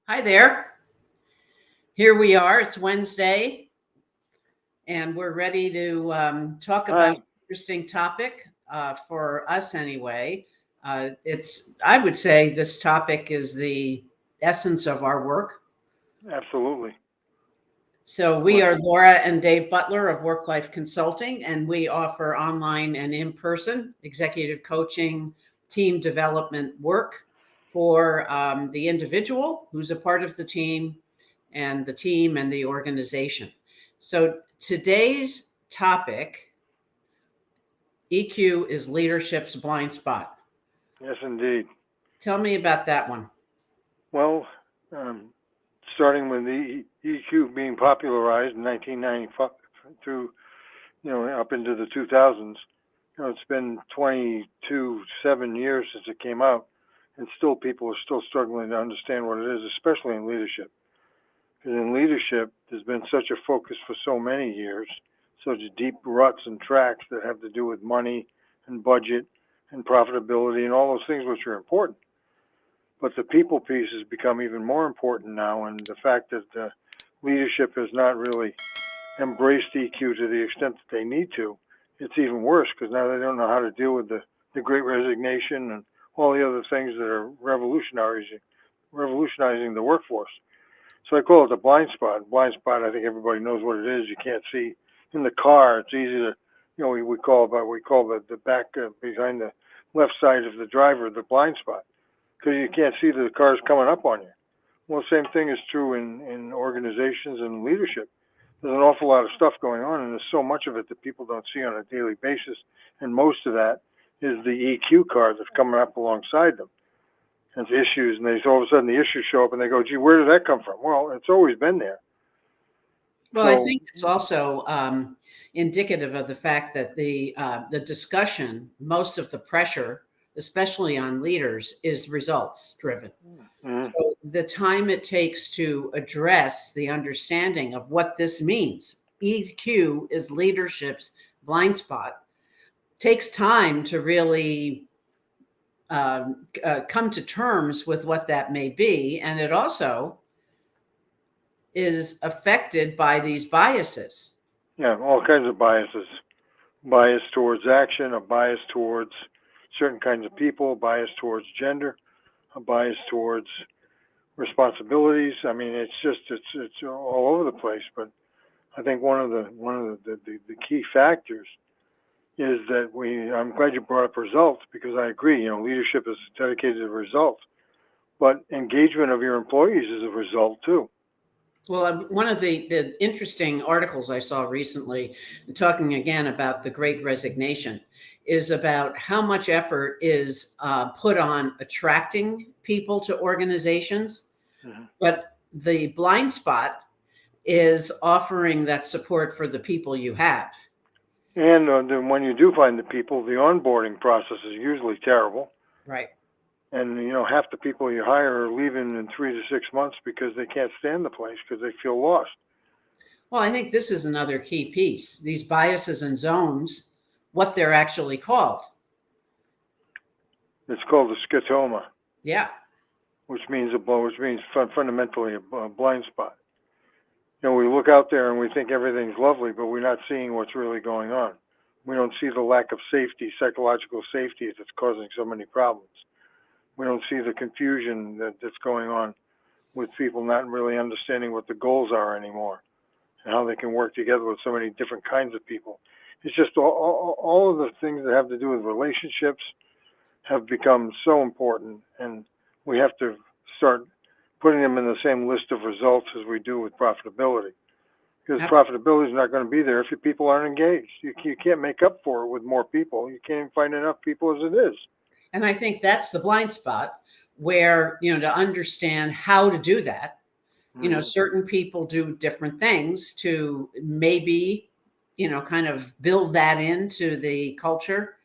Hi there. Here we are. It's Wednesday, and we're ready to talk about Hi. an interesting topic for us anyway. I would say this topic is the essence of our work. Absolutely. So we What? are Laura and Dave Butler of WorkLife Consulting, and we offer online and in-person executive coaching, team development work for the individual who's a part of the team and the organization. So today's topic, EQ is leadership's blind spot. Yes, indeed. Tell me about that one. Well, um, starting with the EQ being popularized in 1995 through, up into the 2000s, it's been 7 years since it came out, and still people are still struggling to understand what it is, especially in leadership. Because in leadership, there's been such a focus for so many years, such deep ruts and tracks that have to do with money and budget and profitability and all those things which are important. But the people piece has become even more important now, and the fact that leadership has not really embraced EQ to the extent that they need to, it's even worse because now they don't know how to deal with the Great Resignation and all the other things that are revolutionizing the workforce. So I call it the blind spot. Blind spot, I think everybody knows what it is. You can't see in the car. It's easy to, we call the back behind the left side of the driver the blind spot because you can't see the cars coming up on you. Well, the same thing is true in organizations and leadership. There's an awful lot of stuff going on, and there's so much of it that people don't see on a daily basis, and most of that is the EQ car that's coming up alongside them. And it's issues, and all of a sudden the issues show up, and they go, "Gee, where did that come from?" Well, it's always been there. Well, I think it's also indicative of the fact that the discussion, most of the pressure, especially on leaders, is results driven. Mm-hmm. So the time it takes to address the understanding of what this means, EQ is leadership's blind spot, takes time to really come to terms with what that may be. And it also is affected by these biases. Yeah, all kinds of biases. Bias towards action, a bias towards certain kinds of people, bias towards gender, a bias towards responsibilities. I mean, it's all over the place. But I think one of the key factors is that I'm glad you brought up results because I agree. Leadership is dedicated to results, but engagement of your employees is a result too. Well, one of the interesting articles I saw recently, talking again about the Great Resignation, is about how much effort is put on attracting people to organizations, Mm-hmm. but the blind spot is offering that support for the people you have. And then when you do find the people, the onboarding process is usually terrible. Right. And half the people you hire are leaving in 3 to 6 months because they can't stand the place because they feel lost. Well, I think this is another key piece. These biases and zones, what they're actually called. It's called the Scotoma. Yeah. Which means fundamentally a blind spot. We look out there and we think everything's lovely, but we're not seeing what's really going on. We don't see the lack of safety, psychological safety, that's causing so many problems. We don't see the confusion that's going on with people not really understanding what the goals are anymore and how they can work together with so many different kinds of people. It's just all of the things that have to do with relationships have become so important, and we have to start putting them in the same list of results as we do with profitability. Because profitability is not going to be there if your people aren't engaged. You can't make up for it with more people. You can't even find enough people as it is. And I think that's the blind spot where, to understand how to do that, certain people do different things to maybe, kind of build that into the culture.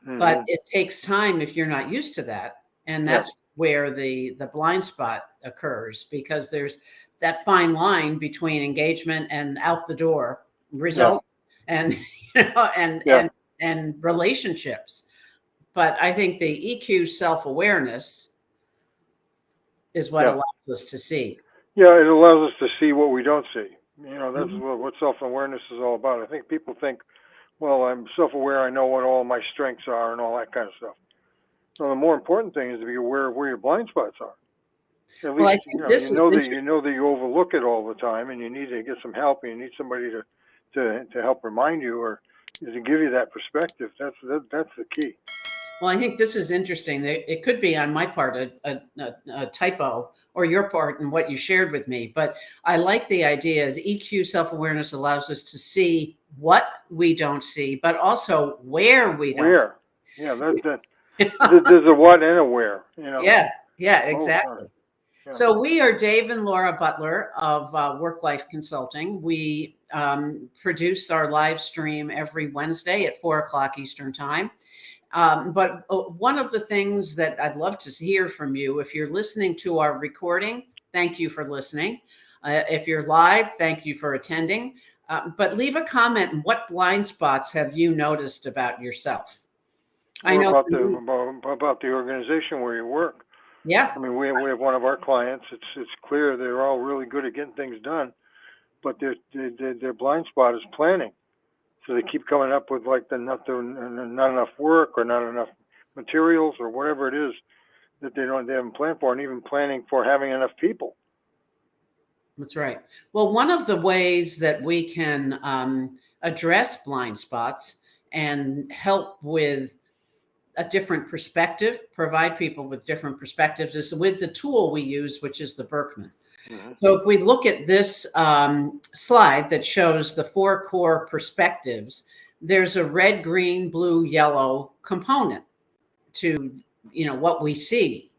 Mm-hmm. But it takes time if you're not used to that. And that's where the blind spot occurs, because there's that fine line between engagement and out the door result and, and relationships. But I think the EQ self-awareness is what allows us to see. Yeah, it allows us to see what we don't see. That's Mhm. what self-awareness is all about. I think people think, well, I'm self-aware, I know what all my strengths are and all that kind of stuff. So the more important thing is to be aware of where your blind spots are. At Well, least I think this is interesting. you know that you overlook it all the time, and you need to get some help, and you need somebody to help remind you or to give you that perspective. That's the key. Well, I think this is interesting. It could be on my part a typo or your part in what you shared with me, but I like the idea that EQ self-awareness allows us to see what we don't see, but also where we don't Where? Yeah, see. there's a what and a where. Yeah, yeah, Both are. exactly. Yeah. So we are Dave and Laura Butler of WorkLife Consulting. We produce our live stream every Wednesday at 4 o'clock Eastern Time. But one of the things that I'd love to hear from you, if you're listening to our recording, thank you for listening. If you're live, thank you for attending. But leave a comment. What blind spots have you noticed about yourself? I Or know. about the organization where you work. Yeah, I mean, we have one of our clients. It's clear they're all really good at getting things done, but their blind spot is planning. So they keep coming up with like not enough work or not enough materials or whatever it is that they haven't planned for, and even planning for having enough people. that's right. Well, one of the ways that we can address blind spots and help with a different perspective, provide people with different perspectives, is with the tool we use, which is the Berkman. Mm-hmm. So if we look at this slide that shows the 4 core perspectives, there's a red, green, blue, yellow component to what we see.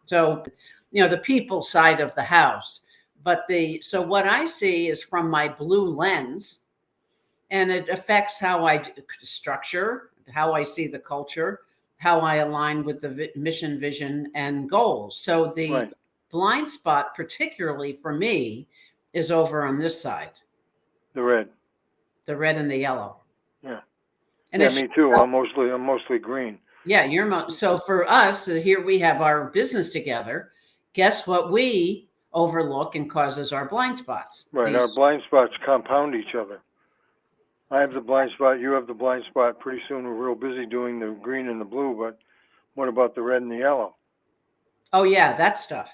So the people side of the house. But so what I see is from my blue lens, and it affects how I structure, how I see the culture, how I align with the mission, vision, and goals. So the Right. blind spot, particularly for me, is over on this side, The red. the red and the yellow. Yeah. And Yeah, me too. I'm mostly green. yeah, so for us, here we have our business together. Guess what we overlook and causes our blind spots? Right. Our blind spots compound each other. I have the blind spot. You have the blind spot. Pretty soon we're real busy doing the green and the blue. But what about the red and the yellow? Oh yeah, that stuff.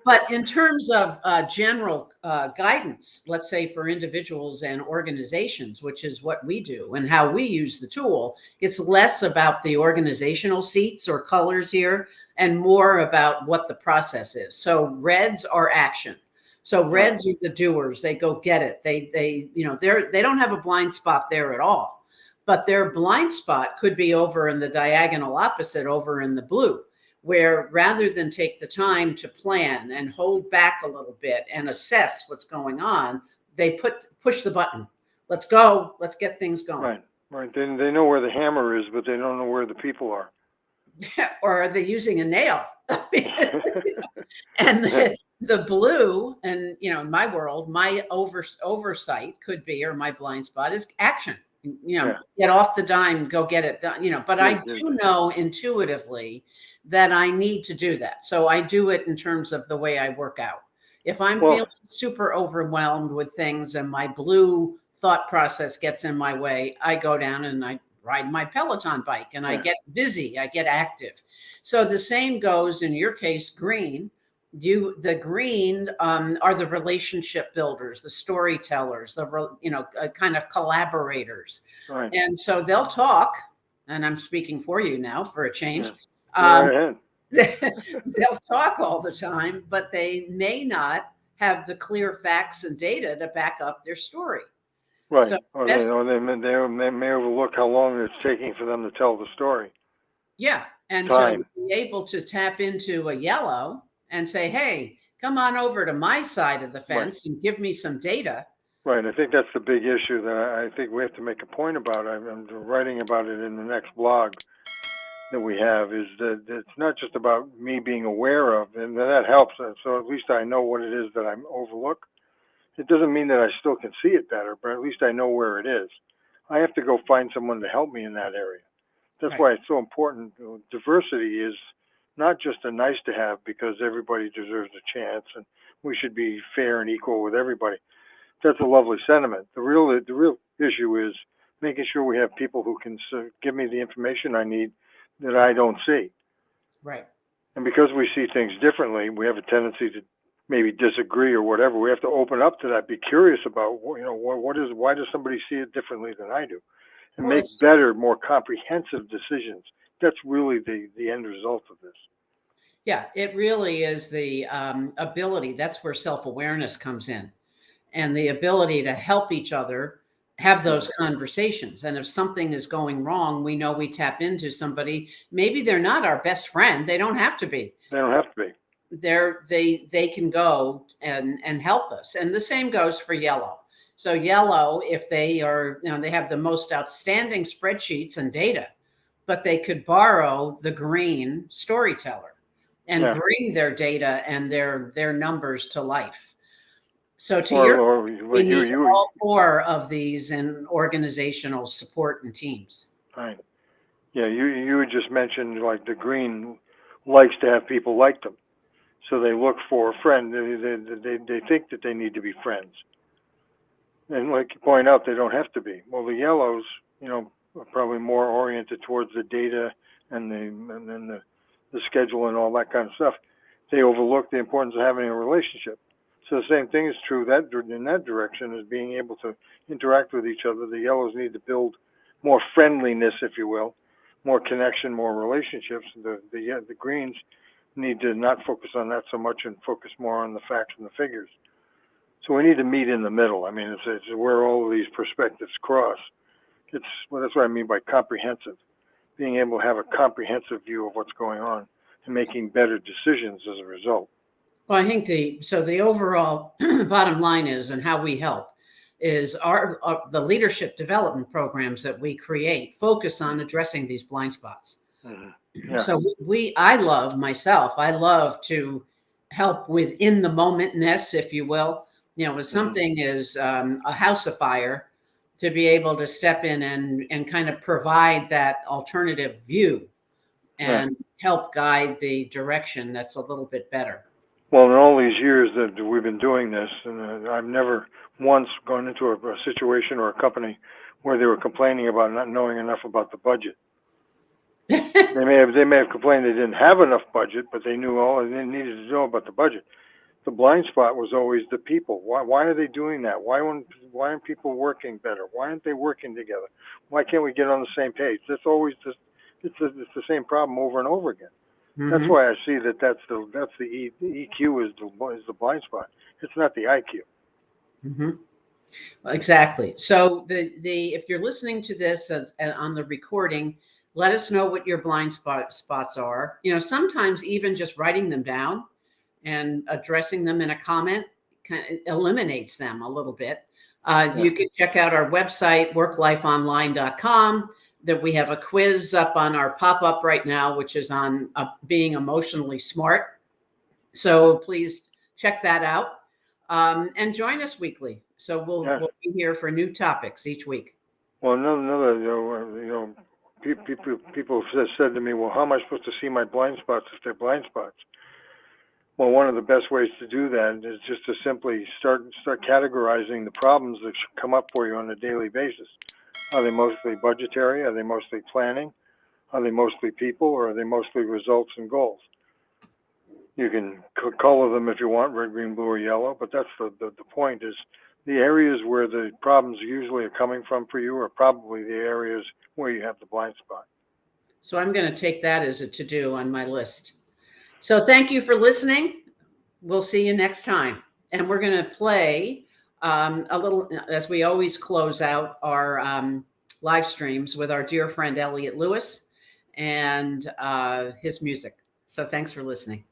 But in terms of general guidance, let's say for individuals and organizations, which is what we do and how we use the tool, it's less about the organizational seats or colors here and more about what the process is. So reds are action. So reds are the doers. They go get it. They don't have a blind spot there at all. But their blind spot could be over in the diagonal opposite, over in the blue, where rather than take the time to plan and hold back a little bit and assess what's going on, they push the button. Let's go. Let's get things going. Right. They know where the hammer is, but they don't know where the people are. Or are they using a nail? And the blue, and in my world, my oversight could be, or my blind spot is action. Get off the dime, go get it done. But I do know intuitively that I need to do that. So I do it in terms of the way I work out. If I'm feeling super overwhelmed with things and my blue thought process gets in my way, I go down and I ride my Peloton bike and I get busy, I get active. So the same goes in your case, green. The green are the relationship builders, the storytellers, kind of collaborators. Right. And so they'll talk, and I'm speaking for you now for a change. Right They'll talk all the time, but they may not have the clear facts and data to back up their story. Right. So Or they may overlook how long it's taking for them to tell the story. Yeah. And so be able to tap into a yellow and say, hey, come on over to my side of the fence and give me some data. Right. I think that's the big issue that I think we have to make a point about. I'm writing about it in the next blog that we have, is that it's not just about me being aware of, and that helps. So at least I know what it is that I overlook. It doesn't mean that I still can see it better, but at least I know where it is. I have to go find someone to help me in that area. That's why it's so important. Diversity is not just a nice to have because everybody deserves a chance and we should be fair and equal with everybody. That's a lovely sentiment. The real issue is making sure we have people who can give me the information I need that I don't see. Right. And because we see things differently, we have a tendency to maybe disagree or whatever. We have to open up to that, be curious about, why does somebody see it differently than I do, and Well, make better, more comprehensive decisions. That's really the end result of this. yeah, it really is the ability. That's where self-awareness comes in, and the ability to help each other have those conversations. And if something is going wrong, we know we tap into somebody. Maybe they're not our best friend. They don't have to be. They don't have to be. They can go and help us. And the same goes for Yellow. So Yellow, if they are, they have the most outstanding spreadsheets and data, but they could borrow the green storyteller and bring their data and their numbers to life. So we need all four of these in organizational support and teams. Right. Yeah, you had just mentioned like the green likes to have people like them. So they look for a friend. They think that they need to be friends. And like you point out, they don't have to be. Well, the yellows, are probably more oriented towards the data and then the schedule and all that kind of stuff. They overlook the importance of having a relationship. So the same thing is true in that direction, as being able to interact with each other. The yellows need to build more friendliness, if you will, more connection, more relationships. The greens need to not focus on that so much and focus more on the facts and the figures. So we need to meet in the middle. I mean, it's where all of these perspectives cross. That's what I mean by comprehensive, being able to have a comprehensive view of what's going on and making better decisions as a result. Well, I think the overall bottom line is, and how we help, is the leadership development programs that we create focus on addressing these blind spots. Mm-hmm. Yeah. So I love to help within the momentness, if you will. When something is a house afire, to be able to step in and kind of provide that alternative view and help guide the direction that's a little bit better. Well, in all these years that we've been doing this, and I've never once gone into a situation or a company where they were complaining about not knowing enough about the budget. They may have complained they didn't have enough budget, but they knew all they needed to know about the budget. The blind spot was always the people. Why are they doing that? Why aren't people working better? Why aren't they working together? Why can't we get on the same page? That's always it's the same problem over and over again. Mm-hmm. That's why I see that's the EQ is the blind spot. It's not the IQ. Mm-hmm. Exactly. So if you're listening to this on the recording, let us know what your blind spots are. Sometimes even just writing them down and addressing them in a comment kind of eliminates them a little bit. You can check out our website, WorkLifeOnline.com. That we have a quiz up on our pop-up right now, which is on being emotionally smart. So please check that out and join us weekly. So we'll be here for new topics each week. Well, another people have said to me, well, how am I supposed to see my blind spots if they're blind spots? Well, one of the best ways to do that is just to simply start categorizing the problems that should come up for you on a daily basis. Are they mostly budgetary? Are they mostly planning? Are they mostly people? Or are they mostly results and goals? You can color them if you want, red, green, blue, or yellow, but that's the point is the areas where the problems usually are coming from for you are probably the areas where you have the blind spot. So I'm going to take that as a to-do on my list. So thank you for listening. We'll see you next time. And we're going to play a little, as we always close out our live streams, with our dear friend Elliot Lewis and his music. So thanks for listening.